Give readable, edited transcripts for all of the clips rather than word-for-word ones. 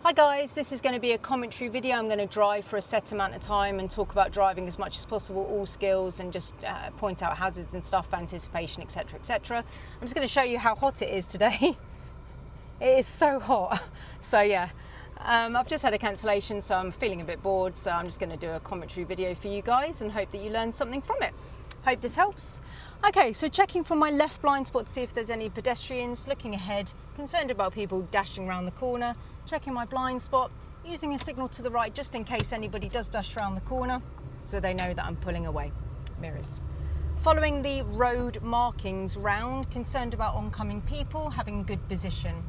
Hi guys, this is going to be a commentary video. I'm going to drive for a set amount of time and talk about driving as much as possible, all skills, and just point out hazards and stuff, anticipation, etc, etc. I'm just going to show you how hot it is today. It is so hot. So yeah, I've just had a cancellation, so I'm feeling a bit bored, so I'm just going to do a commentary video for you guys and hope that you learn something from it. Hope this helps. Okay, so checking from my left blind spot to see if there's any pedestrians, looking ahead, concerned about people dashing around the corner, checking my blind spot, using a signal to the right just in case anybody does dash around the corner so they know that I'm pulling away. Mirrors. Following the road markings round, concerned about oncoming people, having good position.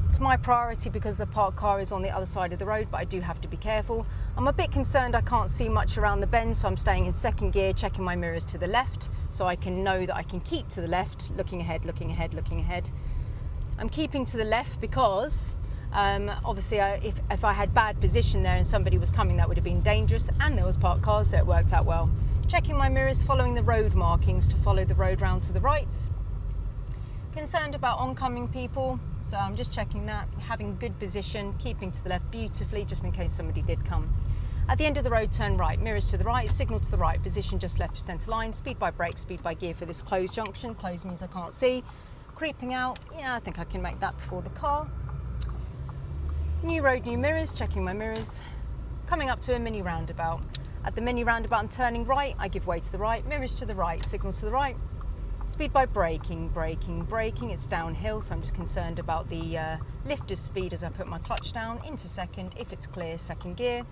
It's my priority because the parked car is on the other side of the road, but I do have to be careful. I'm a bit concerned I can't see much around the bend, so I'm staying in second gear, checking my mirrors to the left so I can know that I can keep to the left, looking ahead, looking ahead, looking ahead. I'm keeping to the left because obviously if I had bad position there and somebody was coming, that would have been dangerous, and there was parked cars, so it worked out well. Checking my mirrors, following the road markings to follow the road round to the right. Concerned about oncoming people, so I'm just checking that, having good position, keeping to the left beautifully just in case somebody did come. At the end of the road, turn right, mirrors to the right, signal to the right, position just left of centre line, speed by brake, speed by gear for this closed junction. Closed means I can't see. Creeping out, yeah, I think I can make that before the car. New road, new mirrors, checking my mirrors. Coming up to a mini roundabout. At the mini roundabout, I'm turning right, I give way to the right, mirrors to the right, signal to the right. Speed by braking, braking, braking. It's downhill, so I'm just concerned about the lift of speed as I put my clutch down into second. If it's clear, second gear.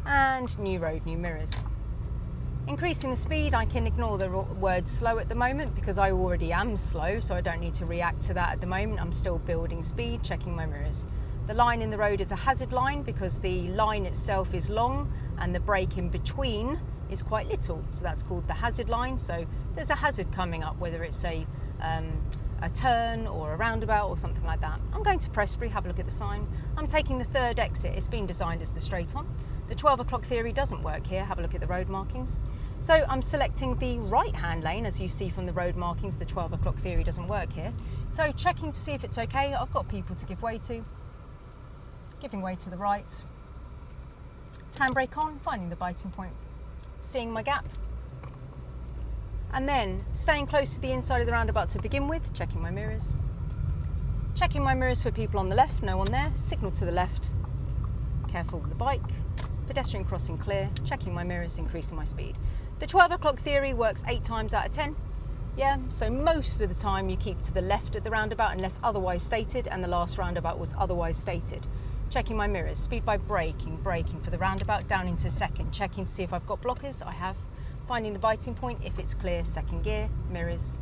And new road, new mirrors. Increasing the speed, I can ignore the word slow at the moment because I already am slow, so I don't need to react to that at the moment. I'm still building speed, checking my mirrors. The line in the road is a hazard line because the line itself is long and the break in between is quite little, so that's called the hazard line. So there's a hazard coming up, whether it's a turn or a roundabout or something like that. I'm going to Prestbury, have a look at the sign. I'm taking the third exit. It's been designed as the straight on. The 12 o'clock theory doesn't work here. Have a look at the road markings. So I'm selecting the right hand lane. As you see from the road markings, the 12 o'clock theory doesn't work here. So checking to see if it's okay. I've got people to give way to. Giving way to the right. Handbrake on, finding the biting point. Seeing my gap, and then staying close to the inside of the roundabout to begin with, checking my mirrors. Checking my mirrors for people on the left, no one there, signal to the left, careful of the bike, pedestrian crossing clear, checking my mirrors, increasing my speed. The 12 o'clock theory works 8 times out of 10. Yeah, so most of the time you keep to the left at the roundabout unless otherwise stated, and the last roundabout was otherwise stated. Checking my mirrors, speed by braking, braking for the roundabout, down into second, checking to see if I've got blockers, I have. Finding the biting point, if it's clear, second gear, mirrors.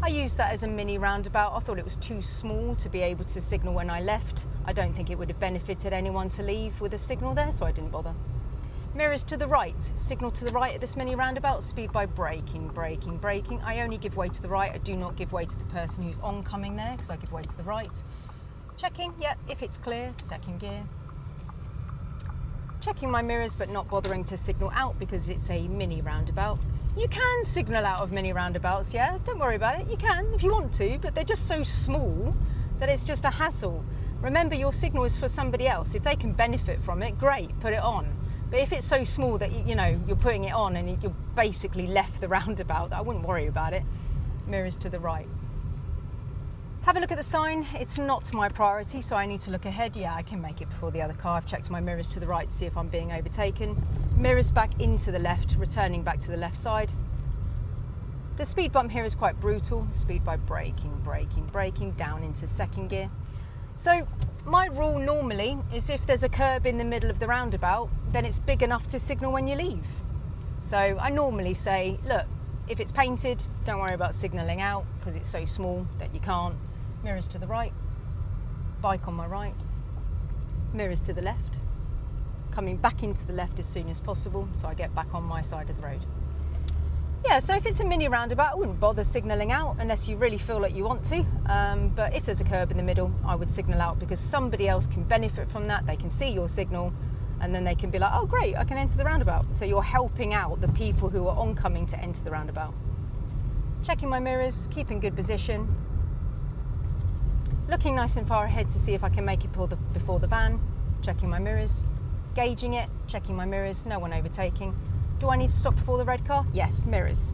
I used that as a mini roundabout. I thought it was too small to be able to signal when I left. I don't think it would have benefited anyone to leave with a signal there, so I didn't bother. Mirrors to the right, signal to the right at this mini roundabout, speed by braking, braking, braking. I only give way to the right, I do not give way to the person who's oncoming there because I give way to the right. Checking, yeah, if it's clear, second gear. Checking my mirrors but not bothering to signal out because it's a mini roundabout. You can signal out of mini roundabouts, yeah, don't worry about it. You can if you want to, but they're just so small that it's just a hassle. Remember, your signal is for somebody else. If they can benefit from it, great, put it on. But if it's so small that, you know, you're putting it on and you're basically left the roundabout, I wouldn't worry about it. Mirrors to the right. Have a look at the sign. It's not my priority, so I need to look ahead. Yeah, I can make it before the other car. I've checked my mirrors to the right to see if I'm being overtaken. Mirrors back into the left, returning back to the left side. The speed bump here is quite brutal. Speed by braking, braking, braking, down into second gear. So my rule normally is if there's a curb in the middle of the roundabout, then it's big enough to signal when you leave. So I normally say, look, if it's painted, don't worry about signalling out because it's so small that you can't. Mirrors to the right, bike on my right, mirrors to the left, coming back into the left as soon as possible so I get back on my side of the road. Yeah, so if it's a mini roundabout, I wouldn't bother signalling out unless you really feel like you want to, but if there's a curb in the middle, I would signal out because somebody else can benefit from that. They can see your signal and then they can be like, oh great, I can enter the roundabout. So you're helping out the people who are oncoming to enter the roundabout. Checking my mirrors, keeping good position. looking nice and far ahead to see if I can make it before the van, checking my mirrors, gauging it, checking my mirrors, no one overtaking. Do I need to stop before the red car? Yes, mirrors.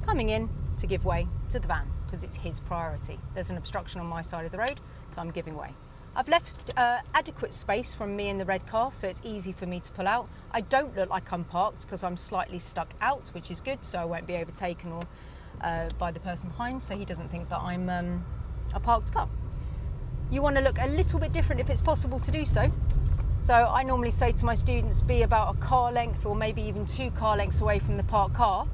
Coming in to give way to the van because it's his priority. There's an obstruction on my side of the road, so I'm giving way. I've left adequate space from me and the red car, so it's easy for me to pull out. I don't look like I'm parked because I'm slightly stuck out, which is good, so I won't be overtaken or by the person behind, so he doesn't think that I'm a parked car. You want to look a little bit different if it's possible to do so. So I normally say to my students, be about a car length or maybe even 2 car lengths away from the parked car.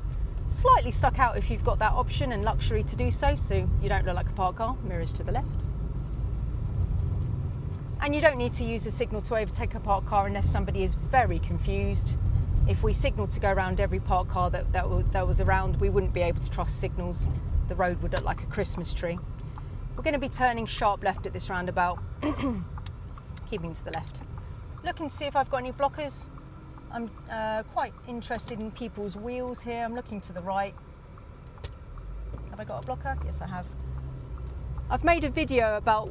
Slightly stuck out if you've got that option and luxury to do so, so you don't look like a parked car. Mirrors to the left. And you don't need to use a signal to overtake a parked car unless somebody is very confused. If we signalled to go around every parked car that was around, we wouldn't be able to trust signals. The road would look like a Christmas tree. We're going to be turning sharp left at this roundabout, keeping to the left. Looking to see if I've got any blockers. I'm quite interested in people's wheels here. I'm looking to the right. Have I got a blocker? Yes, I have. I've made a video about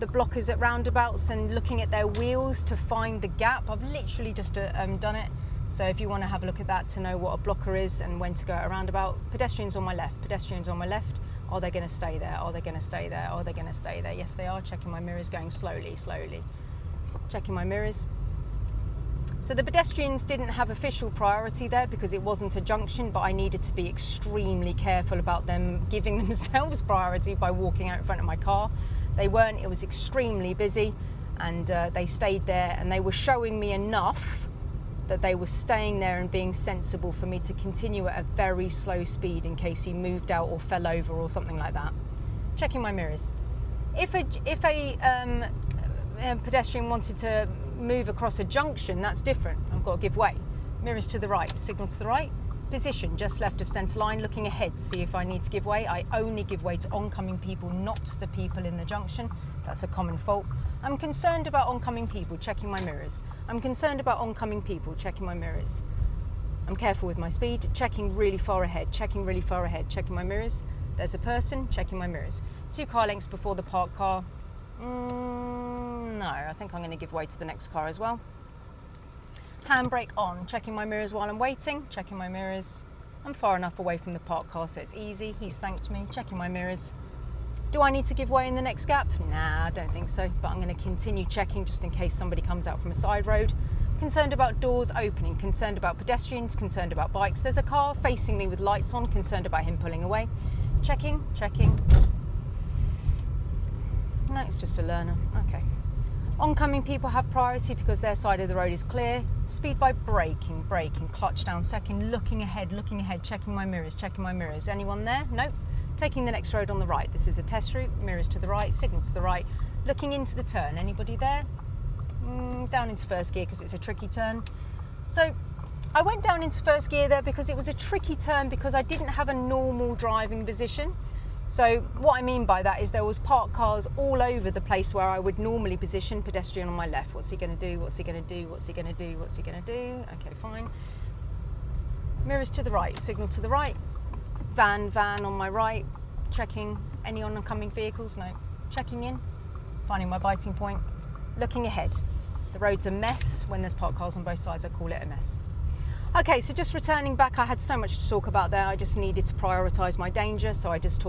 the blockers at roundabouts and looking at their wheels to find the gap. I've literally just done it. So if you want to have a look at that to know what a blocker is and when to go at a roundabout. Pedestrians on my left, pedestrians on my left. Are they going to stay there? Are they going to stay there? Are they going to stay there? Yes, they are. Checking my mirrors, going slowly, slowly. Checking my mirrors. So the pedestrians didn't have official priority there because it wasn't a junction, but I needed to be extremely careful about them giving themselves priority by walking out in front of my car. They weren't. It was extremely busy, and they stayed there, and they were showing me enough that they were staying there and being sensible for me to continue at a very slow speed in case he moved out or fell over or something like that. Checking my mirrors. If a pedestrian wanted to move across a junction, that's different. I've got to give way. Mirrors to the right, signal to the right. Position just left of centre line, looking ahead, see if I need to give way. I only give way to oncoming people, not the people in the junction. That's a common fault. I'm concerned about oncoming people, checking my mirrors. I'm concerned about oncoming people, checking my mirrors. I'm careful with my speed, checking really far ahead, checking really far ahead, checking my mirrors. There's a person, checking my mirrors. 2 car lengths before the parked car. No, I think I'm going to give way to the next car as well. Handbrake on, checking my mirrors while I'm waiting, checking my mirrors. I'm far enough away from the parked car so it's easy. He's thanked me, checking my mirrors. Do I need to give way in the next gap? Nah, I don't think so, but I'm going to continue checking just in case somebody comes out from a side road. Concerned about doors opening, concerned about pedestrians, concerned about bikes. There's a car facing me with lights on, concerned about him pulling away. Checking, checking. No, it's just a learner. Okay. Oncoming people have priority because their side of the road is clear. Speed by braking, clutch down second, looking ahead, checking my mirrors, checking my mirrors. Anyone there? Nope. Taking the next road on the right. This is a test route, mirrors to the right, signal to the right. Looking into the turn. Anybody there? Down into first gear because it's a tricky turn. So I went down into first gear there because it was a tricky turn because I didn't have a normal driving position. So what I mean by that is there was parked cars all over the place where I would normally position. Pedestrian on my left. What's he going to do? What's he going to do? What's he going to do? What's he going to do? Okay, fine. Mirrors to the right, signal to the right. Van on my right. Checking any oncoming vehicles. No. Checking in. Finding my biting point. Looking ahead. The road's a mess. When there's parked cars on both sides, I call it a mess. Okay, so just returning back, I had so much to talk about there. I just needed to prioritise my danger, so I just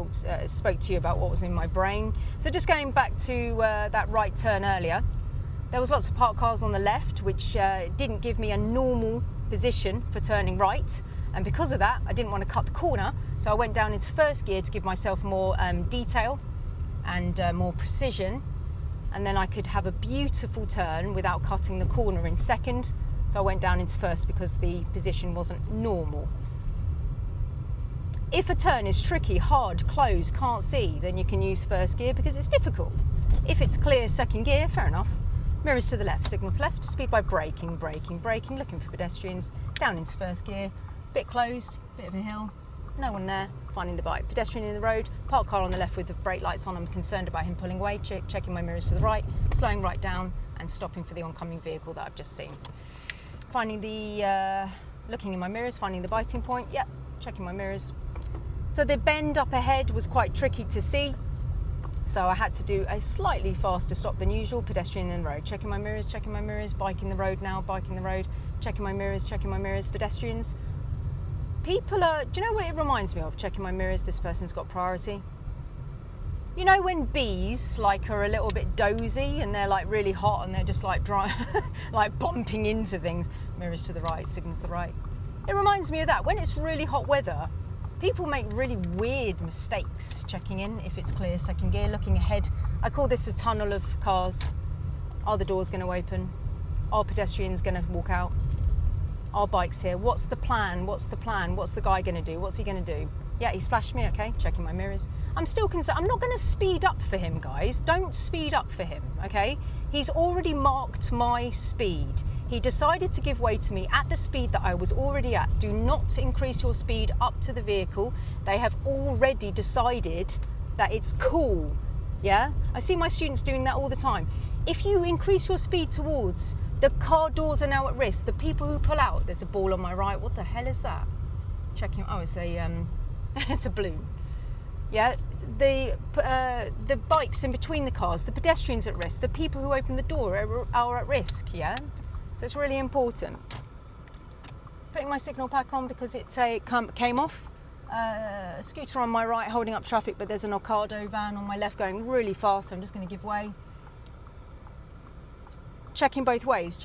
spoke to you about what was in my brain. So just going back to that right turn earlier, there was lots of parked cars on the left, which didn't give me a normal position for turning right. And because of that, I didn't want to cut the corner, so I went down into first gear to give myself more detail and more precision. And then I could have a beautiful turn without cutting the corner in second. So I went down into first because the position wasn't normal. If a turn is tricky, hard, closed, can't see, then you can use first gear because it's difficult. If it's clear second gear, fair enough. Mirrors to the left, signals left, speed by braking, looking for pedestrians, down into first gear, bit closed, bit of a hill, no one there, finding the bike. Pedestrian in the road, parked car on the left with the brake lights on, I'm concerned about him pulling away, checking my mirrors to the right, slowing right down and stopping for the oncoming vehicle that I've just seen. Finding the, looking in my mirrors, finding the biting point, yep, checking my mirrors. So the bend up ahead was quite tricky to see. So I had to do a slightly faster stop than usual. Pedestrian in the road, checking my mirrors, bike in the road now, bike in the road, checking my mirrors, pedestrians. People are, do you know what it reminds me of, checking my mirrors? This person's got priority. You know when bees like are a little bit dozy and they're like really hot and they're just like like bumping into things. Mirrors to the right, signals to the right. It reminds me of that. When it's really hot weather, people make really weird mistakes checking in. If it's clear, second gear, looking ahead. I call this a tunnel of cars. Are the doors going to open? Are pedestrians going to walk out? Are bikes here? What's the plan? What's the plan? What's the guy going to do? What's he going to do? Yeah, he's flashed me, okay, checking my mirrors. I'm still concerned. I'm not going to speed up for him, guys. Don't speed up for him, okay? He's already marked my speed. He decided to give way to me at the speed that I was already at. Do not increase your speed up to the vehicle. They have already decided that it's cool, yeah? I see my students doing that all the time. If you increase your speed towards, the car doors are now at risk. The people who pull out, there's a ball on my right. What the hell is that? Checking, oh, it's a, it's a balloon. Yeah, the bikes in between the cars, the pedestrians at risk, the people who open the door are at risk, yeah? So it's really important. Putting my signal pack on because it came off. A scooter on my right holding up traffic, but there's an Ocado van on my left going really fast, so I'm just going to give way. Checking both ways.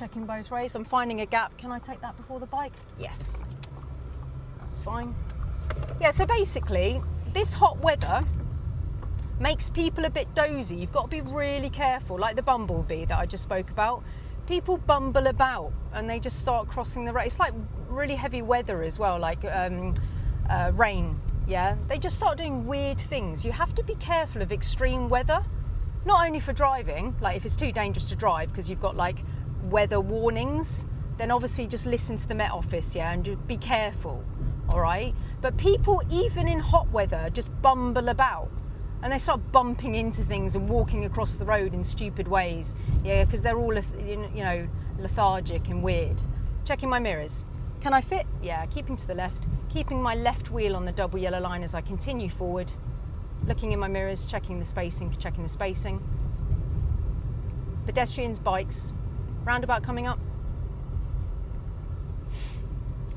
I'm finding a gap. Can I take that before the bike? Yes. That's fine. Yeah, so basically, this hot weather makes people a bit dozy. You've got to be really careful, like the bumblebee that I just spoke about. People bumble about and they just start crossing the road. It's like really heavy weather as well, like rain, yeah? They just start doing weird things. You have to be careful of extreme weather, not only for driving, like if it's too dangerous to drive because you've got like weather warnings, then obviously just listen to the Met Office, yeah, and just be careful, all right? But people, even in hot weather, just bumble about and they start bumping into things and walking across the road in stupid ways, yeah, because they're all, you know, lethargic and weird. Checking my mirrors. Can I fit? Yeah, keeping to the left, keeping my left wheel on the double yellow line as I continue forward. Looking in my mirrors, checking the spacing. Pedestrians, bikes. Roundabout coming up.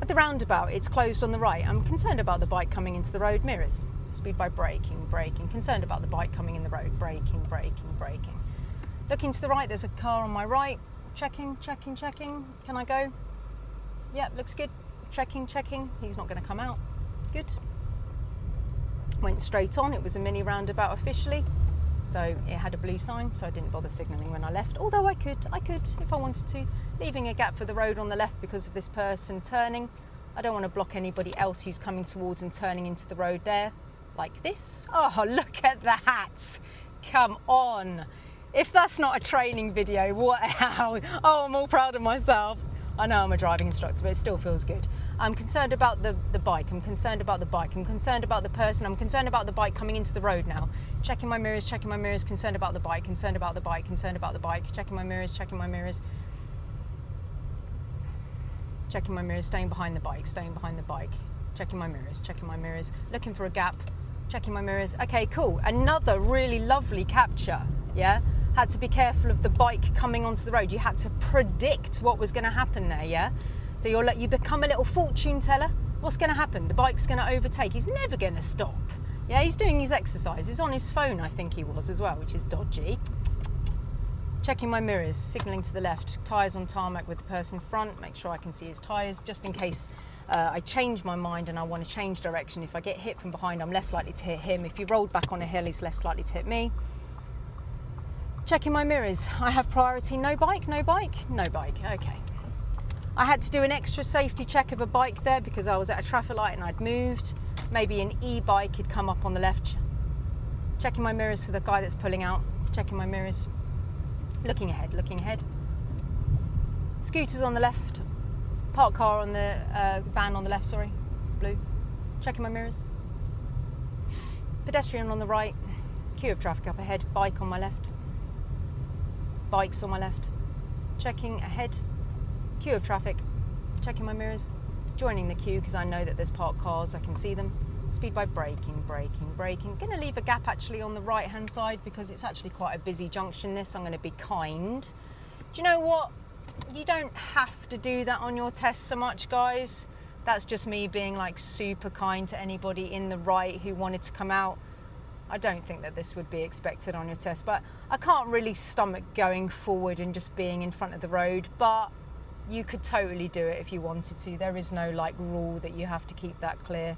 At the roundabout, it's closed on the right. I'm concerned about the bike coming into the road. Mirrors. Speed by braking. Concerned about the bike coming in the road. Braking. Looking to the right, there's a car on my right. Checking. Can I go? Yep, looks good. Checking. He's not going to come out. Good. Went straight on. It was a mini roundabout officially. So it had a blue sign, so I didn't bother signalling when I left. Although I could if I wanted to. Leaving a gap for the road on the left because of this person turning. I don't want to block anybody else who's coming towards and turning into the road there. Like this. Oh, look at that. Come on. If that's not a training video, what? Oh, I'm all proud of myself. I know I'm a driving instructor, but it still feels good. I'm concerned about the bike. I'm concerned about the bike. I'm concerned about the person. I'm concerned about the bike coming into the road now. Checking my mirrors. Concerned about the bike. Checking my mirrors. Checking my mirrors. Staying behind the bike. Checking my mirrors. Looking for a gap. Checking my mirrors. Okay, cool. Another really lovely capture. Yeah. Had to be careful of the bike coming onto the road. You had to predict what was going to happen there, yeah? So you become a little fortune teller. What's going to happen? The bike's going to overtake. He's never going to stop. Yeah, he's doing his exercises on his phone, I think he was as well, which is dodgy. Checking my mirrors, signalling to the left. Tyres on tarmac with the person in front. Make sure I can see his tyres, just in case I change my mind and I want to change direction. If I get hit from behind, I'm less likely to hit him. If he rolled back on a hill, he's less likely to hit me. Checking my mirrors. I have priority. No bike. Okay. I had to do an extra safety check of a bike there because I was at a traffic light and I'd moved. Maybe an e-bike had come up on the left. Checking my mirrors for the guy that's pulling out. Checking my mirrors. Looking ahead. Scooters on the left. Parked car on the van on the left, sorry. Blue. Checking my mirrors. Pedestrian on the right. Queue of traffic up ahead. Bike on my left. Bikes on my left. Checking ahead. Queue of traffic. Checking my mirrors. Joining the queue because I know that there's parked cars. I can see them. speed by braking, braking, braking. Going to leave a gap actually on the right hand side because it's actually quite a busy junction this. I'm going to be kind. Do you know what? You don't have to do that on your test so much, guys. That's just me being like super kind to anybody in the right who wanted to come out. I don't think that this would be expected on your test, but I can't really stomach going forward and just being in front of the road, but you could totally do it if you wanted to. There is no like rule that you have to keep that clear.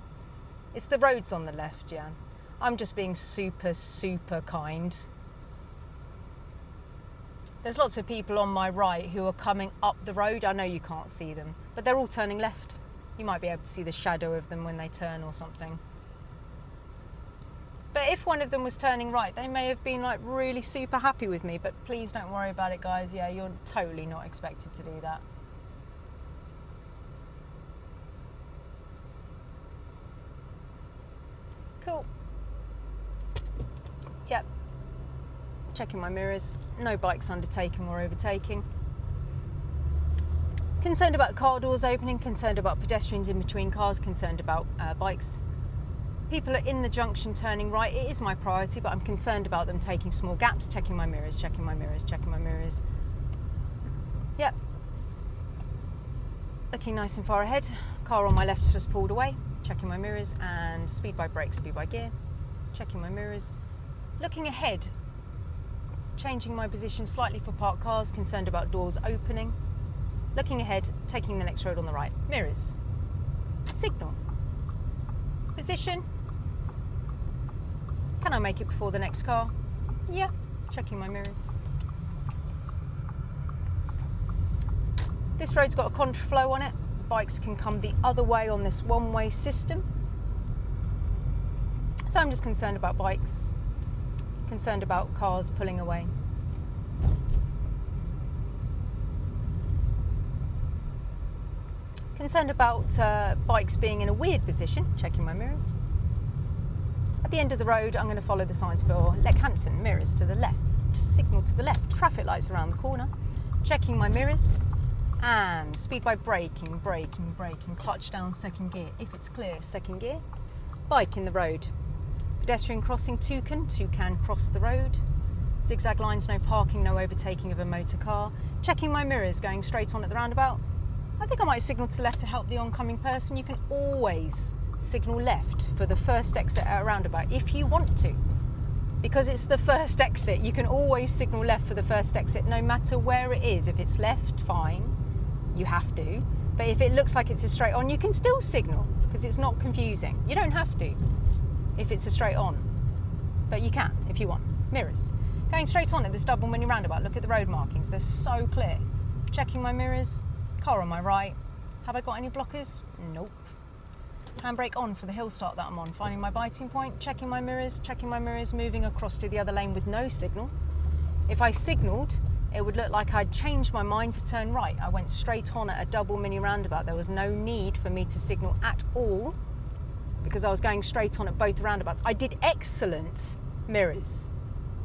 It's the roads on the left, Jan. I'm just being super, super kind. There's lots of people on my right who are coming up the road. I know you can't see them, but they're all turning left. You might be able to see the shadow of them when they turn or something. But if one of them was turning right, they may have been like really super happy with me, but please don't worry about it, guys. Yeah, you're totally not expected to do that. Cool. Yep. Checking my mirrors. No bikes undertaking or overtaking. Concerned about car doors opening, concerned about pedestrians in between cars, concerned about bikes. People are in the junction turning right. It is my priority, but I'm concerned about them taking small gaps. Checking my mirrors, checking my mirrors, checking my mirrors. Yep. Looking nice and far ahead. Car on my left has just pulled away. Checking my mirrors and speed by brake, speed by gear. Checking my mirrors. Looking ahead. Changing my position slightly for parked cars. Concerned about doors opening. Looking ahead, taking the next road on the right. Mirrors. Signal. Position. Can I make it before the next car? Yeah. Checking my mirrors. This road's got a contraflow on it. Bikes can come the other way on this one-way system. So I'm just concerned about bikes. Concerned about cars pulling away. Concerned about bikes being in a weird position. Checking my mirrors. At the end of the road, I'm going to follow the signs for Leckhampton. Mirrors to the left. Signal to the left. Traffic lights around the corner. Checking my mirrors. And speed by braking, braking, braking. Clutch down second gear. If it's clear, second gear. Bike in the road. Pedestrian crossing toucan. Toucan cross the road. Zigzag lines, no parking, no overtaking of a motor car. Checking my mirrors, going straight on at the roundabout. I think I might signal to the left to help the oncoming person. You can always signal left for the first exit at a roundabout if you want to. Because it's the first exit, you can always signal left for the first exit no matter where it is. If it's left, fine, you have to. But if it looks like it's a straight on, you can still signal because it's not confusing. You don't have to if it's a straight on, but you can if you want. Mirrors. Going straight on at this double mini roundabout, look at the road markings, they're so clear. Checking my mirrors. Car on my right. Have I got any blockers? Nope. Handbrake on for the hill start that I'm on. Finding my biting point, checking my mirrors, moving across to the other lane with no signal. If I signalled, it would look like I'd changed my mind to turn right. I went straight on at a double mini roundabout. There was no need for me to signal at all because I was going straight on at both roundabouts. I did excellent mirrors,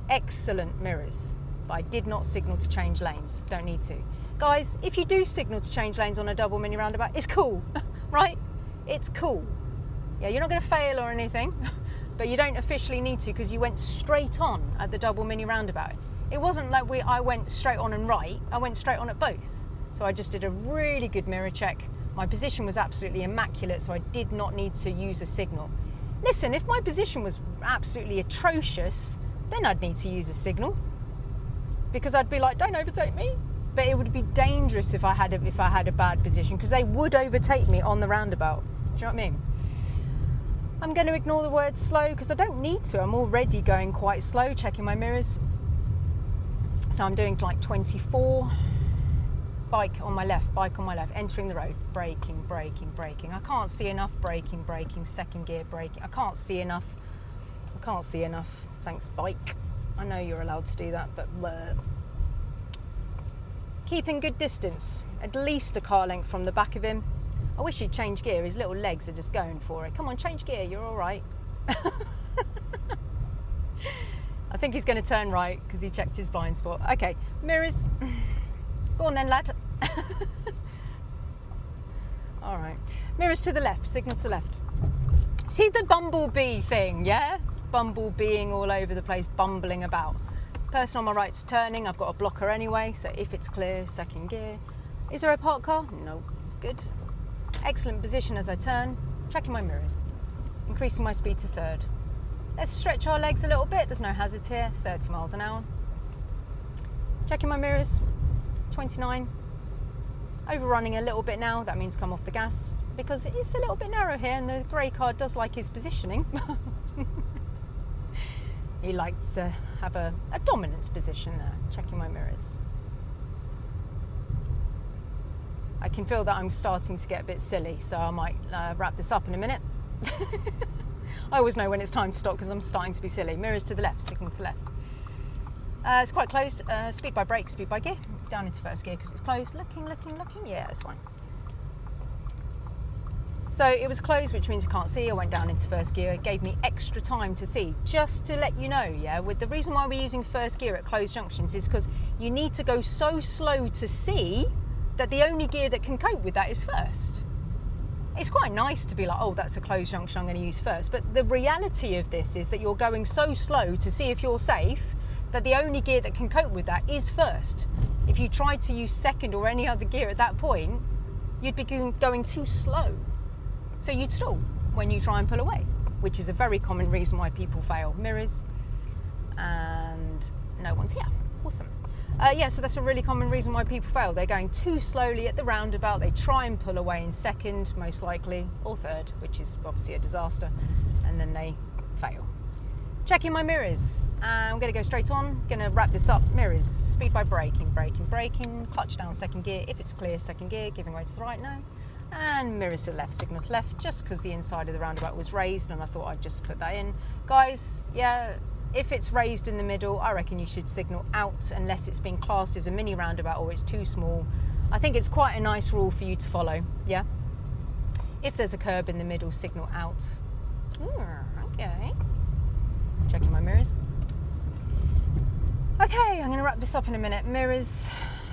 but I did not signal to change lanes. Don't need to. Guys, if you do signal to change lanes on a double mini roundabout, it's cool, right? It's cool. Yeah, you're not going to fail or anything, but you don't officially need to because you went straight on at the double mini roundabout. It wasn't like I went straight on and right, I went straight on at both. So I just did a really good mirror check. My position was absolutely immaculate, so I did not need to use a signal. Listen, if my position was absolutely atrocious, then I'd need to use a signal because I'd be like, don't overtake me. But it would be dangerous if I had a bad position because they would overtake me on the roundabout. Do you know what I mean? I'm going to ignore the word slow because I don't need to. I'm already going quite slow, checking my mirrors. So I'm doing like 24. Bike on my left, entering the road. Braking, braking, braking. I can't see enough. Braking, braking, second gear, braking. I can't see enough. Thanks, bike. I know you're allowed to do that, but bleh. Keeping good distance, at least a car length from the back of him. I wish he'd change gear, his little legs are just going for it. Come on, change gear, you're all right. I think he's going to turn right because he checked his blind spot. Okay, mirrors. Go on then, lad. All right, mirrors to the left, signal to the left. See the bumblebee thing, yeah? Bumblebeeing all over the place, bumbling about. Person on my right's turning, I've got a blocker anyway, so if it's clear, second gear. Is there a parked car? No. Good. Excellent position as I turn. Checking my mirrors. Increasing my speed to third. Let's stretch our legs a little bit, there's no hazards here, 30 miles an hour. Checking my mirrors, 29. Overrunning a little bit now, that means come off the gas, because it's a little bit narrow here and the grey car does like his positioning. He likes to have a dominance position there. Checking my mirrors. I can feel that I'm starting to get a bit silly, so I might wrap this up in a minute. I always know when it's time to stop because I'm starting to be silly. Mirrors to the left, signal to the left. It's quite closed. Speed by brake, speed by gear. Down into first gear because it's closed. Looking. Yeah, that's fine. So it was closed, which means you can't see. I went down into first gear. It gave me extra time to see. Just to let you know, yeah, with the reason why we're using first gear at closed junctions is because you need to go so slow to see that the only gear that can cope with that is first. It's quite nice to be like, oh, that's a closed junction, I'm going to use first. But the reality of this is that you're going so slow to see if you're safe that the only gear that can cope with that is first. If you tried to use second or any other gear at that point, you'd be going too slow. So you'd stall when you try and pull away, which is a very common reason why people fail. Mirrors, and no one's here. Awesome. Yeah, so that's a really common reason why people fail. They're going too slowly at the roundabout. They try and pull away in second, most likely, or third, which is obviously a disaster, and then they fail. Checking my mirrors. I'm going to go straight on. Going to wrap this up. Mirrors. Speed by braking. Clutch down second gear. If it's clear, second gear. Giving way to the right now. And mirrors to the left, signal to left, just because the inside of the roundabout was raised, and I thought I'd just put that in. Guys, yeah, if it's raised in the middle, I reckon you should signal out unless it's been classed as a mini roundabout or it's too small. I think it's quite a nice rule for you to follow, yeah? If there's a curb in the middle, signal out. Okay. Checking my mirrors. Okay, I'm going to wrap this up in a minute. Mirrors.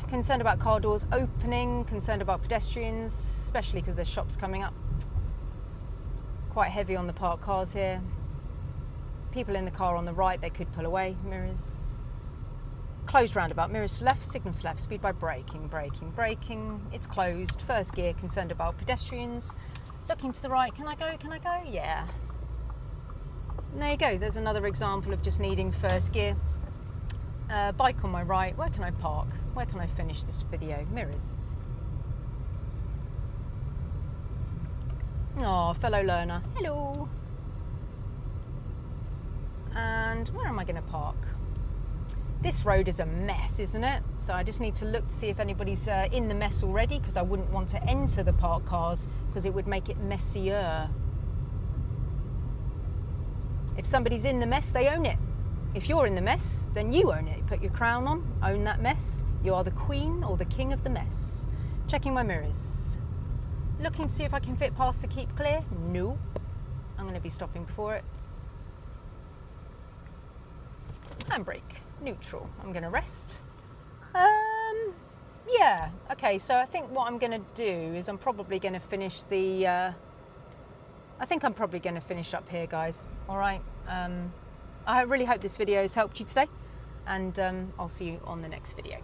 Concerned about car doors opening, concerned about pedestrians, especially because there's shops coming up. Quite heavy on the parked cars here. People in the car on the right, they could pull away. Mirrors. Closed roundabout, mirrors to left, signals to left, speed by braking. It's closed. First gear, concerned about pedestrians. Looking to the right, can I go? Yeah. And there you go, there's another example of just needing first gear. Bike on my right, where can I park? Where can I finish this video? Mirrors. Oh, fellow learner, hello. And where am I going to park? This road is a mess, isn't it? So I just need to look to see if anybody's in the mess already, because I wouldn't want to enter the parked cars because it would make it messier. If somebody's in the mess, they own it. If you're in the mess, then you own it. Put your crown on, own that mess. You are the queen or the king of the mess. Checking my mirrors. Looking to see if I can fit past the keep clear. Nope. I'm going to be stopping before it. Handbrake. Neutral. I'm going to rest. Yeah. Okay, so I think what I'm going to do is I'm probably going to finish the... I think I'm probably going to finish up here, guys. All right. I really hope this video has helped you today, and I'll see you on the next video.